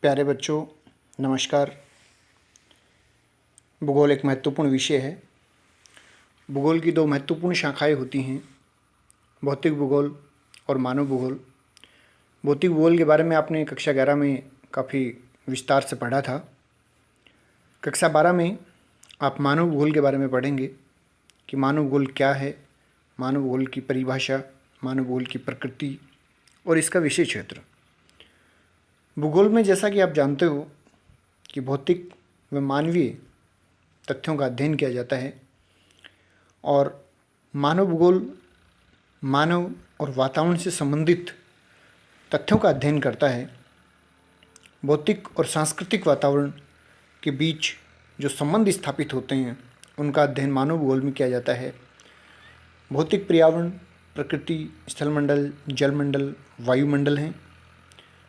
प्यारे बच्चों, नमस्कार। भूगोल एक महत्वपूर्ण विषय है। भूगोल की दो महत्वपूर्ण शाखाएं होती हैं, भौतिक भूगोल और मानव भूगोल। भौतिक भूगोल के बारे में आपने कक्षा 11 में काफ़ी विस्तार से पढ़ा था। कक्षा 12 में आप मानव भूगोल के बारे में पढ़ेंगे कि मानव भूगोल क्या है, मानव भूगोल की परिभाषा, मानव भूगोल की प्रकृति और इसका विषय क्षेत्र। भूगोल में जैसा कि आप जानते हो कि भौतिक व मानवीय तथ्यों का अध्ययन किया जाता है और मानव भूगोल मानव और वातावरण से संबंधित तथ्यों का अध्ययन करता है। भौतिक और सांस्कृतिक वातावरण के बीच जो संबंध स्थापित होते हैं उनका अध्ययन मानव भूगोल में किया जाता है। भौतिक पर्यावरण प्रकृति, स्थलमंडल, जलमंडल, वायुमंडल हैं,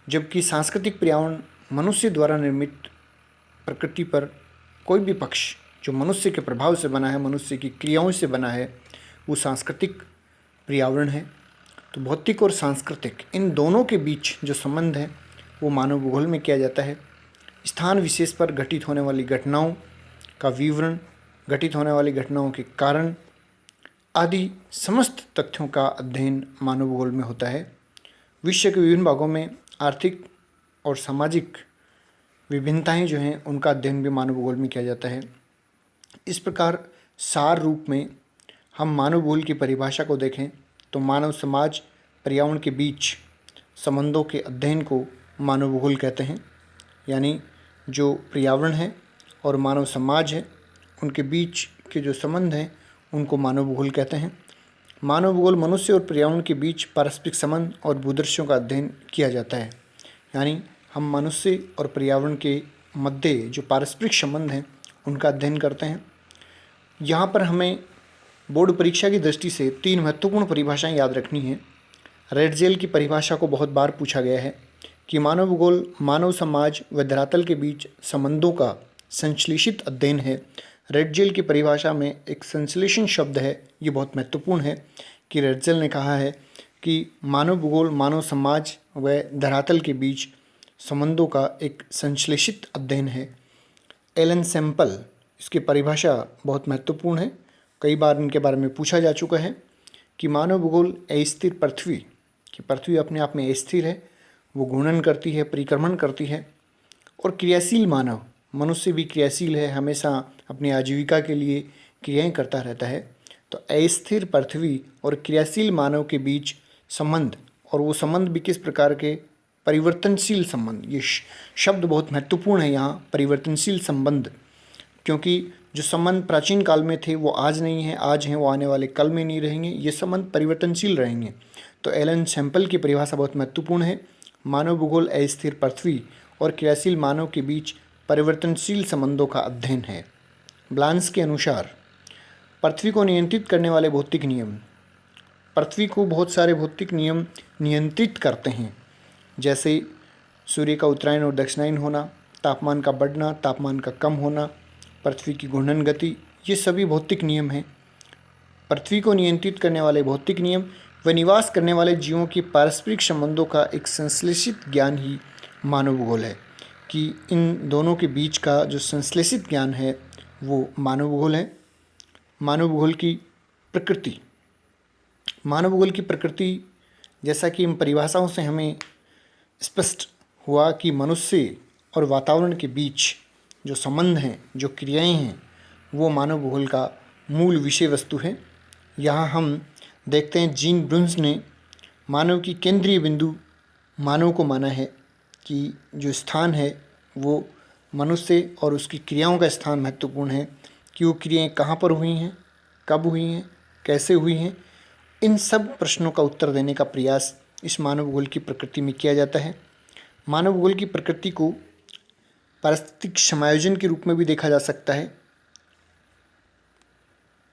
जबकि सांस्कृतिक पर्यावरण मनुष्य द्वारा निर्मित प्रकृति पर कोई भी पक्ष जो मनुष्य के प्रभाव से बना है, मनुष्य की क्रियाओं से बना है, वो सांस्कृतिक पर्यावरण है। तो भौतिक और सांस्कृतिक इन दोनों के बीच जो संबंध है वो मानव भूगोल में किया जाता है। स्थान विशेष पर घटित होने वाली घटनाओं का विवरण, घटित होने वाली घटनाओं के कारण आदि समस्त तथ्यों का अध्ययन मानव भूगोल में होता है। विश्व के विभिन्न भागों में आर्थिक और सामाजिक विभिन्नताएं जो हैं उनका अध्ययन भी मानव भूगोल में किया जाता है। इस प्रकार सार रूप में हम मानव भूगोल की परिभाषा को देखें तो मानव समाज पर्यावरण के बीच संबंधों के अध्ययन को मानव भूगोल कहते हैं। यानी जो पर्यावरण है और मानव समाज है उनके बीच के जो संबंध हैं उनको मानव भूगोल कहते हैं। मानव भूगोल मनुष्य और पर्यावरण के बीच पारस्परिक संबंध और भूदृश्यों का अध्ययन किया जाता है। यानी हम मनुष्य और पर्यावरण के मध्य जो पारस्परिक संबंध हैं उनका अध्ययन करते हैं। यहाँ पर हमें बोर्ड परीक्षा की दृष्टि से 3 महत्वपूर्ण परिभाषाएं याद रखनी हैं। रेडजेल की परिभाषा को बहुत बार पूछा गया है कि मानव भूगोल मानव समाज व धरातल के बीच संबंधों का संश्लेषित अध्ययन है। रेडजेल की परिभाषा में एक संश्लेषण शब्द है, ये बहुत महत्वपूर्ण है कि रेडजेल ने कहा है कि मानव भूगोल मानव समाज व धरातल के बीच संबंधों का एक संश्लेषित अध्ययन है। एलन सैम्पल इसकी परिभाषा बहुत महत्वपूर्ण है, कई बार इनके बारे में पूछा जा चुका है कि मानव भूगोल अस्थिर पृथ्वी कि पृथ्वी अपने आप में अस्थिर है, वो घूर्णन करती है, परिक्रमण करती है, और क्रियाशील मानव मनुष्य भी क्रियाशील है, हमेशा अपनी आजीविका के लिए क्रियाएं करता रहता है। तो अस्थिर पृथ्वी और क्रियाशील मानव के बीच संबंध, और वो संबंध भी किस प्रकार के, परिवर्तनशील संबंध। ये शब्द बहुत महत्वपूर्ण है यहाँ, परिवर्तनशील संबंध, क्योंकि जो संबंध प्राचीन काल में थे वो आज नहीं है, आज हैं वो आने वाले कल में नहीं रहेंगे, ये संबंध परिवर्तनशील रहेंगे। तो एलन सैम्पल की परिभाषा बहुत महत्वपूर्ण है। मानव भूगोल अस्थिर पृथ्वी और क्रियाशील मानव के बीच परिवर्तनशील संबंधों का अध्ययन है। ब्लांस के अनुसार पृथ्वी को नियंत्रित करने वाले भौतिक नियम, पृथ्वी को बहुत सारे भौतिक नियम नियंत्रित करते हैं, जैसे सूर्य का उत्तरायण और दक्षिणायन होना, तापमान का बढ़ना, तापमान का कम होना, पृथ्वी की घूर्णन गति, ये सभी भौतिक नियम हैं। पृथ्वी को नियंत्रित करने वाले भौतिक नियम व निवास करने वाले जीवों के पारस्परिक संबंधों का एक संश्लेषित ज्ञान ही मानव भूगोल है। कि इन दोनों के बीच का जो संश्लेषित ज्ञान है वो मानव भूगोल है। मानव भूगोल की प्रकृति, मानव भूगोल की प्रकृति जैसा कि इन परिभाषाओं से हमें स्पष्ट हुआ कि मनुष्य और वातावरण के बीच जो संबंध हैं, जो क्रियाएं हैं, वो मानव भूगोल का मूल विषय वस्तु है। यहाँ हम देखते हैं जीन ब्रुन्स ने मानव की केंद्रीय बिंदु मानव को माना है कि जो स्थान है वो मनुष्य और उसकी क्रियाओं का स्थान महत्वपूर्ण है कि वो क्रियाएं कहाँ पर हुई हैं, कब हुई हैं, कैसे हुई हैं। इन सब प्रश्नों का उत्तर देने का प्रयास इस मानव भूगोल की प्रकृति में किया जाता है। मानव भूगोल की प्रकृति को पारिस्थितिक समायोजन के रूप में भी देखा जा सकता है